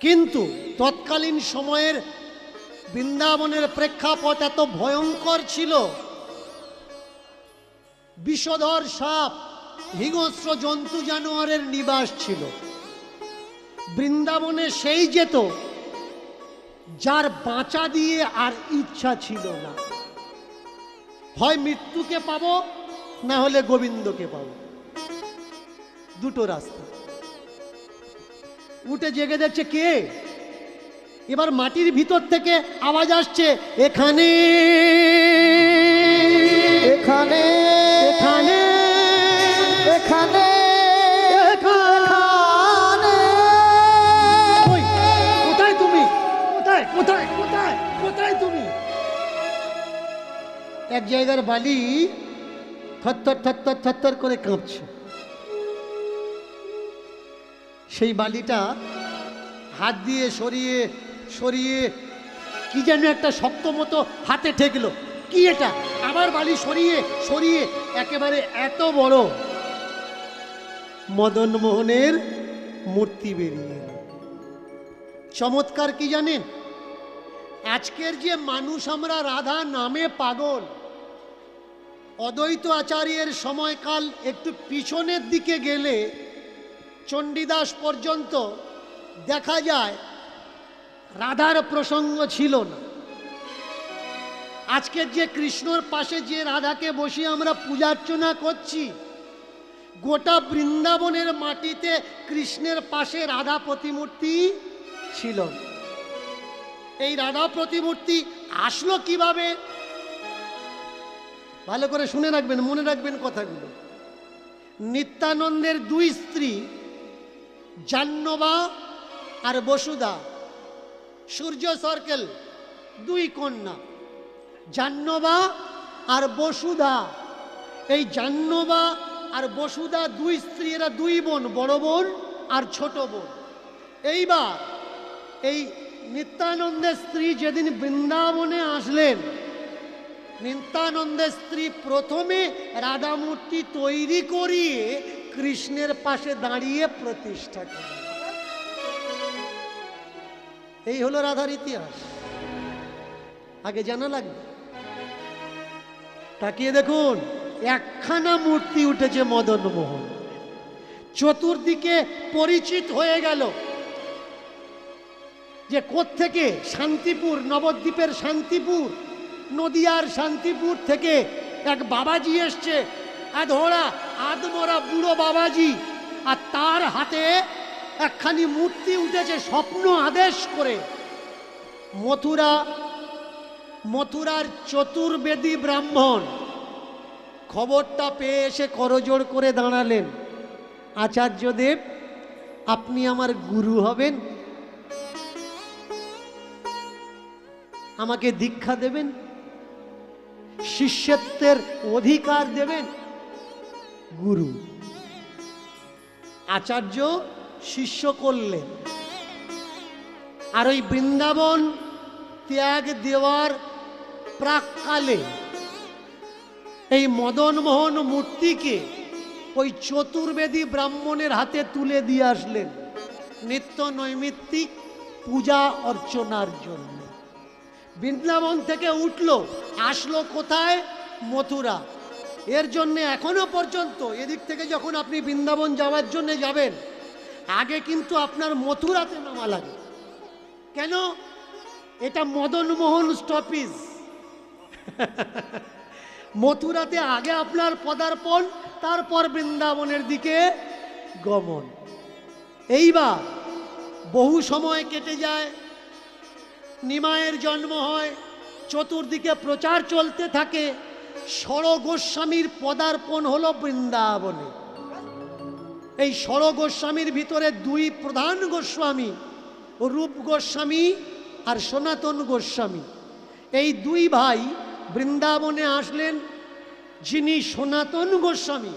কিন্তু তৎকালীন সময়ের বৃন্দাবনের প্রেক্ষাপট এত ভয়ঙ্কর ছিল, বিষধর সাপ, হিংস্র জন্তু জানোয়ারের নিবাস ছিল। বৃন্দাবনে সেই যেত যার বাঁচা দিয়ে আর ইচ্ছা ছিল না, হয় মৃত্যুকে পাবো না হলে গোবিন্দকে পাবো, দুটো রাস্তা। উঠে জেগে যাচ্ছে কে? এবার মাটির ভিতর থেকে আওয়াজ আসছে, এখানে এখানে এখানে এখানে এখানে। কই? কোথায় তুমি? কোথায় কোথায় কোথায় কোথায় তুমি? এক জায়গার বালি থরথর থরথর থরথর করে কাঁপছে। সেই বালিটা হাত দিয়ে সরিয়ে সরিয়ে কি যেন একটা শক্ত মতো হাতে ঠেকলো। কি এটা? আবার বালি সরিয়ে সরিয়ে একেবারে এত বড় মদন মোহনের মূর্তি বেরিয়ে এলো। চমৎকার কি জানেন? আজকের যে মানুষ আমরা রাধা নামে পাগল, অদ্বৈত আচার্যের সময়কাল একটু পিছনের দিকে গেলে চণ্ডীদাস পর্যন্ত দেখা যায় রাধার প্রসঙ্গ ছিল না। আজকের যে কৃষ্ণর পাশে যে রাধাকে বসিয়ে আমরা পূজার্চনা করছি, গোটা বৃন্দাবনের মাটিতে কৃষ্ণের পাশে রাধা প্রতিমূর্তি ছিল। এই রাধা প্রতিমূর্তি আসলো কিভাবে? ভালো করে শুনে রাখবেন, মনে রাখবেন কথাগুলো। নিত্যানন্দের দুই স্ত্রী জাহ্নবা আর বসুধা, সূর্য সার্কেল, দুই কন্যা জাহ্নবা আর বসুধা। এই জাহ্নবা আর বসুধা দুই স্ত্রী, এরা দুই বোন, বড় বোন আর ছোট বোন। এইবার এই নিত্যানন্দের স্ত্রী যেদিন বৃন্দাবনে আসলেন, নিত্যানন্দের স্ত্রী প্রথমে রাধা মূর্তি তৈরি করিয়ে কৃষ্ণের পাশে দাঁড়িয়ে প্রতিষ্ঠা করলেন। এই হলো রাধার ইতিহাস, আগে জানা লাগবে। তাকিয়ে দেখুন, একখানা মূর্তি উঠেছে মদন মোহন, চতুর্দিকে পরিচিত হয়ে গেল যে কোত্থেকে, শান্তিপুর, নবদ্বীপের শান্তিপুর, নদিয়ার শান্তিপুর থেকে এক বাবাজি এসছে, আধোড়া আদমরা বুড়ো বাবাজি, আর তার হাতে একখানি মূর্তি উঠেছে স্বপ্ন আদেশ করে। মথুরার চতুর্বেদী ব্রাহ্মণ খবরটা পেয়ে এসে করজোড় করে দাঁড়ালেন, আচার্যদেব আপনি আমার গুরু হবেন, আমাকে দীক্ষা দেবেন, শিষ্যত্বের অধিকার দেবেন। গুরু আচার্য শিষ্য করলেন। আর ওই বৃন্দাবন ত্যাগ দেওয়ার প্রাককালে এই মদনমোহন মূর্তিকে ওই চতুর্বেদী ব্রাহ্মণের হাতে তুলে দিয়ে আসলেন নিত্য নৈমিত্তিক পূজা অর্চনার জন্য। বৃন্দাবন থেকে উঠলো, আসলো কোথায়? মথুরা। এর জন্য এখনো পর্যন্ত এদিক থেকে যখন আপনি বৃন্দাবন যাওয়ার জন্য যাবেন, আগে কিন্তু আপনার মথুরাতে নামা লাগে। কেন? এটা মদন মোহন স্টপেজ। মথুরাতে আগে আপনার পদার্পণ, তারপর বৃন্দাবনের দিকে গমন। এইবার বহু সময় কেটে যায়, নিমায়ের জন্ম হয়, চতুর্দিকে প্রচার চলতে থাকে। ষড় গোস্বামীর পদার্পণ হলো বৃন্দাবনে। এই ষড় গোস্বামীর ভিতরে দুই প্রধান গোস্বামী, রূপ গোস্বামী আর সনাতন গোস্বামী। এই দুই ভাই বৃন্দাবনে আসলেন। যিনি সনাতন গোস্বামী,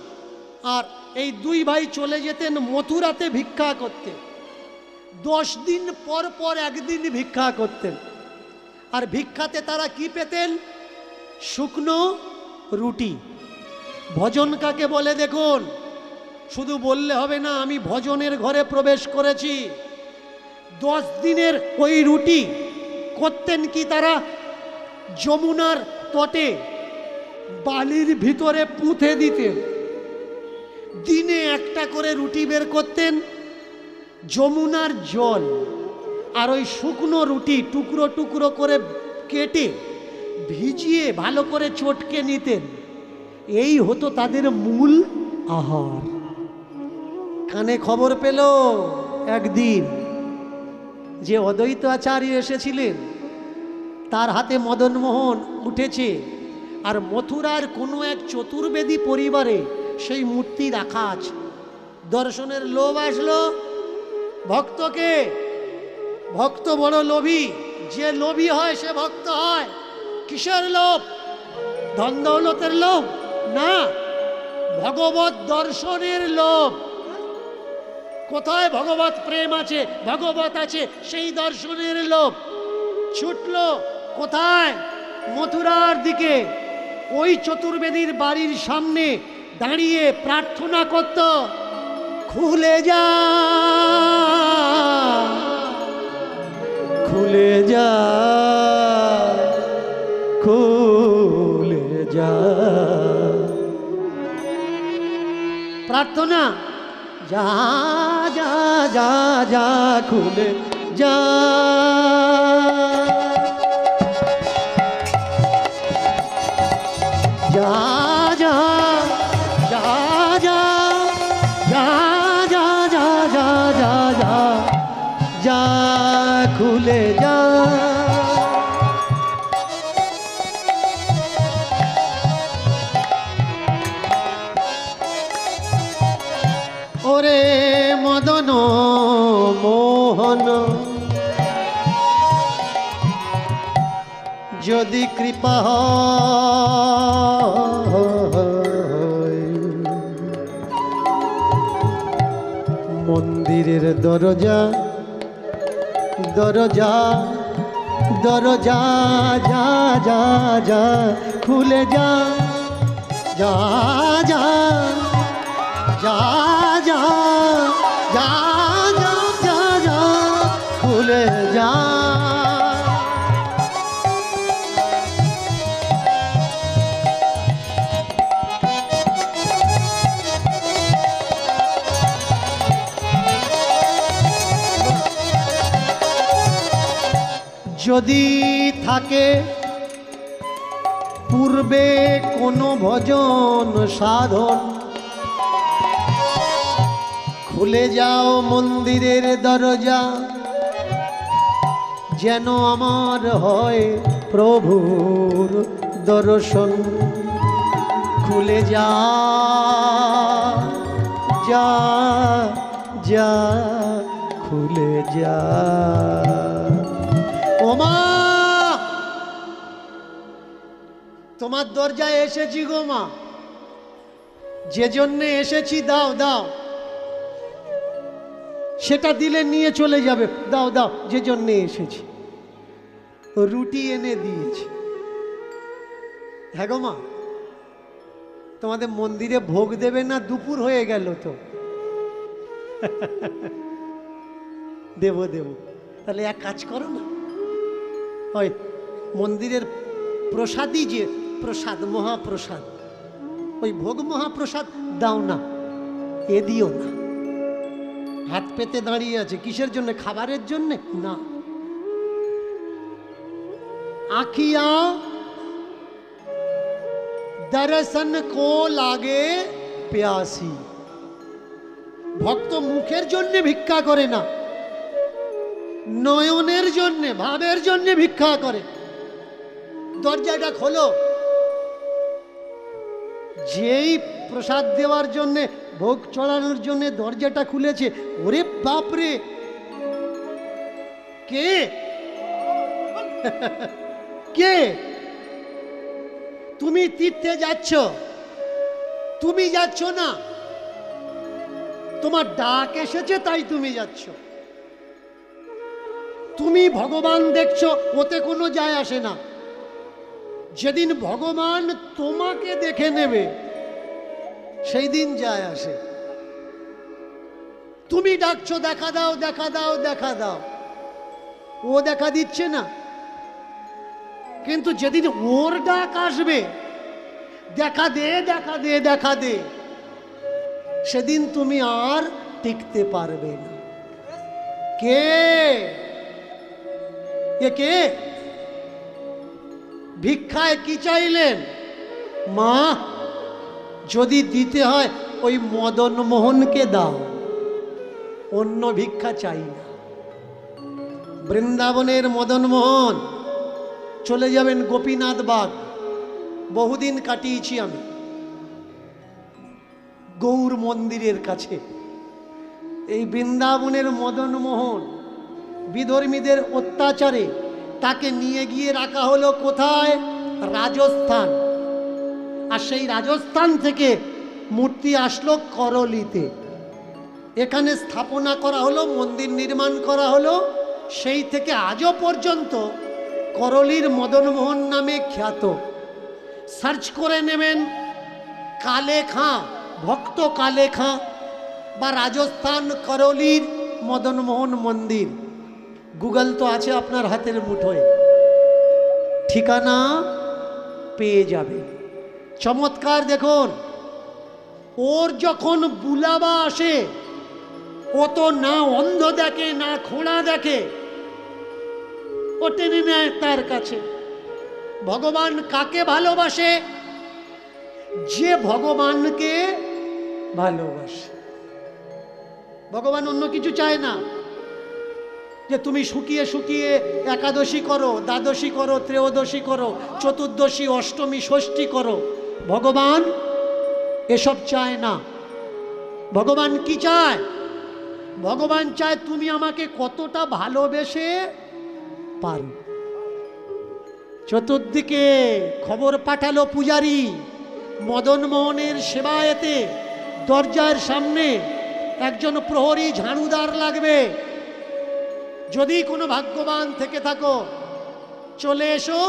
আর এই দুই ভাই চলে যেতেন মথুরাতে ভিক্ষা করতে। 10 দিন পর পর একদিন ভিক্ষা করতেন। আর ভিক্ষাতে তারা কি পেতেন? শুকনো রুটি। ভজন কাকে বলে দেখুন। শুধু বললে হবে না আমি ভজনের ঘরে প্রবেশ করেছি। 10 দিনের ওই রুটি করতেন কি তারা? যমুনার তটে বালির ভিতরে পুঁতে দিতেন। দিনে একটা করে রুটি বের করতেন। যমুনার জল আর ওই শুকনো রুটি টুকরো টুকরো করে কেটে ভিজিয়ে ভালো করে চটকে নিতেন। এই হতো তাদের মূল আহার। কানে খবর পেল একদিন যে অদ্বৈত আচার্য এসেছিলেন, তার হাতে মদন মোহন উঠেছে, আর মথুরার কোনো এক চতুর্বেদী পরিবারে সেই মূর্তি রাখা আছে। দর্শনের লোভ আসলো ভক্তকে। ভক্ত বড় লোভী, যে লোভী হয় সে ভক্ত হয়। কিসের লোভ? ধন দৌলতের লোভ না, ভগবত দর্শনের লোভ। কোথায় ভগবত প্রেম আছে, ভগবত আছে, সেই দর্শনের লোভ। ছুটলো কোথায়? মথুরার দিকে। ওই চতুর্বেদীর বাড়ির সামনে দাঁড়িয়ে প্রার্থনা করত, খুলে যা, খুলে যা, খুলে যা। প্রার্থনা, যা যা যা যা, খুলে যা। যা যা যা যা যা যা যা যা যা যা যা, খুলে যা। ওরে মদন মোহন, যদি কৃপা হয়, মন্দিরের দরজা দরজা দরজা যা যা যা, খুলে যা, যা যা যা যা যা যা যা যা, খুলে যা। যদি থাকে পূর্বে কোনো ভজন সাধন, খুলে যাও মন্দিরের দরজা, যেন আমার হয় প্রভুর দর্শন। খুলে যা, যা যা, খুলে যা। ওমা, তোমার দরজায় এসেছি গো মা, যে জন্যে এসেছি দাও দাও। সেটা দিলে নিয়ে চলে যাবে, দাও দাও, যে জন্যে এসেছি। রুটি এনে দিয়েছি। হ্যাঁ গো মা, তোমাদের মন্দিরে ভোগ দেবে না? দুপুর হয়ে গেল তো। দেব দেব। তাহলে এক কাজ করো না, ওই মন্দিরের প্রসাদই যে প্রসাদ, মহাপ্রসাদ, ওই ভোগ মহাপ্রসাদ দাও না, এ দিও না। হাত পেতে দাঁড়িয়ে আছে কিসের জন্য? খাবারের জন্যে না, आखियां दर्शन को लागे प्यासी। ভক্ত মুখের জন্য ভিক্ষা করে না, নয়নের জন্য, ভাবের জন্য ভিক্ষা করে। দরজাটা খোলো। যেই প্রসাদ দেওয়ার জন্য, ভোগ চড়ানোর জন্য দরজাটা খুলেছে, ওরে বাপরে, কে কে? তুমি তীর্থে যাচ্ছ, তুমি যাচ্ছ না, তোমার ডাক এসেছে তাই তুমি যাচ্ছ। তুমি ভগবান দেখছো, ওতে কোনো যায় আসে না। যেদিন ভগবান তোমাকে দেখে নেবে সেই দিন যায় আসে। তুমি ডাকছো দেখা দাও, দেখা দাও, দেখা দাও, ও দেখা দিচ্ছে না। কিন্তু যেদিন ওর ডাক আসবে, দেখা দে, দেখা দে, দেখা দে, সেদিন তুমি আর টিকতে পারবে না। কে এ কে? ভিক্ষায় কি চাইলেন? মা, যদি দিতে হয় ওই মদন মোহনকে দাও, অন্য ভিক্ষা চাই না। বৃন্দাবনের মদন মোহন চলে যাবেন গোপীনাথ বাগ, বহুদিন কাটিয়েছি আমি গৌর মন্দিরের কাছে। এই বৃন্দাবনের মদন মোহন বিধর্মীদের অত্যাচারে তাকে নিয়ে গিয়ে রাখা হলো কোথায়? রাজস্থান। আর সেই রাজস্থান থেকে মূর্তি আসলো করলিতে, এখানে স্থাপনা করা হলো, মন্দির নির্মাণ করা হলো। সেই থেকে আজও পর্যন্ত করলির মদন মোহন নামে খ্যাত। সার্চ করে নেবেন কালে খাঁ, ভক্ত কালে খাঁ বা রাজস্থান করলির মদন মোহন মন্দির, গুগল তো আছে আপনার হাতের মুঠোয়, ঠিকানা পেয়ে যাবে। চমৎকার দেখুন, ওর যখন বুলাবা আসে, ও তো না অন্ধ দেখে না খোঁড়া দেখে, ও টেনে নেয় তার কাছে। ভগবান কাকে ভালোবাসে? যে ভগবানকে ভালোবাসে। ভগবান অন্য কিছু চায় না যে তুমি শুকিয়ে শুকিয়ে একাদশী করো, দ্বাদশী করো, ত্রয়োদশী করো, চতুর্দশী, অষ্টমী, ষষ্ঠী করো। ভগবান এসব চায় না। ভগবান কি চায়? ভগবান চায় তুমি আমাকে কতটা ভালোবেসে পারো। চতুর্দিকে খবর পাঠালো পূজারী, মদন মোহনের সেবায়েতে দরজার সামনে একজন প্রহরী ঝাড়ুদার লাগবে। যদি কোনো ভাগ্যবান থেকে থাকো, চলে এসো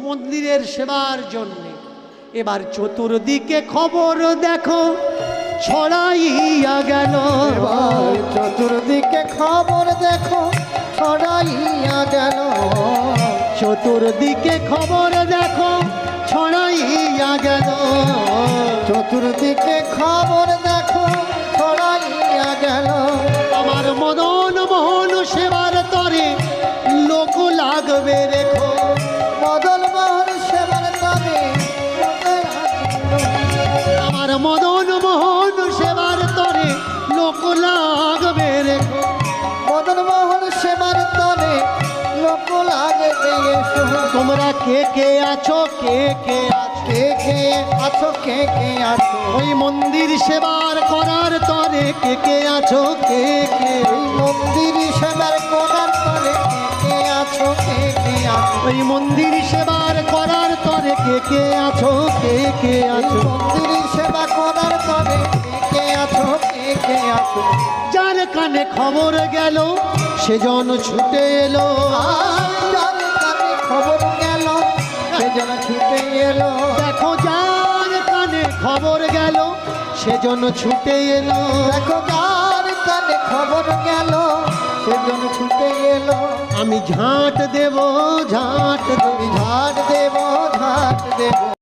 মন্দিরের সেবার জন্যে। এবার চতুর্দিকে খবর দেখো ছড়াইয়া গেল, এবার চতুর্দিকে খবর দেখো ছড়াইয়া গেল, চতুর্দিকে খবর দেখো ছড়াইয়া গেল, চতুর্দিকে খবর দেখো ছড়াইয়া গেল। আমার মদন মোহন সেবার তরে লোক লাগবে রেখো, মদন মোহন সেবার তরে আমার মদন মোহন সেবার তরে লোক লাগবে রেখো, মদন মোহন সেবার তরে লোক লাগবে এসো। তোমরা কে কে আছো, কে কে আছো, কে কে আছো, কে কে আছো, ওই মন্দির সেবার করার তরে কে কে আছো, কে কে, ওই মন্দির সেবার করার তরে কে কে আছো, কে কে আছো, ওই মন্দির সেবার করার তরে কে কে আছো, কে কে ওই আছো, মন্দির সেবা করার তরে কে কে আছো, কে কে আছো। যার কানে খবর গেল সেজন ছুটে এলো, যার কানে খবর গেল সেজন ছুটে এলো, দেখো যার কানে খবর গেল সেজন ছুটে এলো, দেখো যার কানে খবর গেল সেজন ছুটে এলো। আমি ঝাঁট দেব, ঝাঁট দেব, আমি ঝাড় দেব, ঝাড় দেব,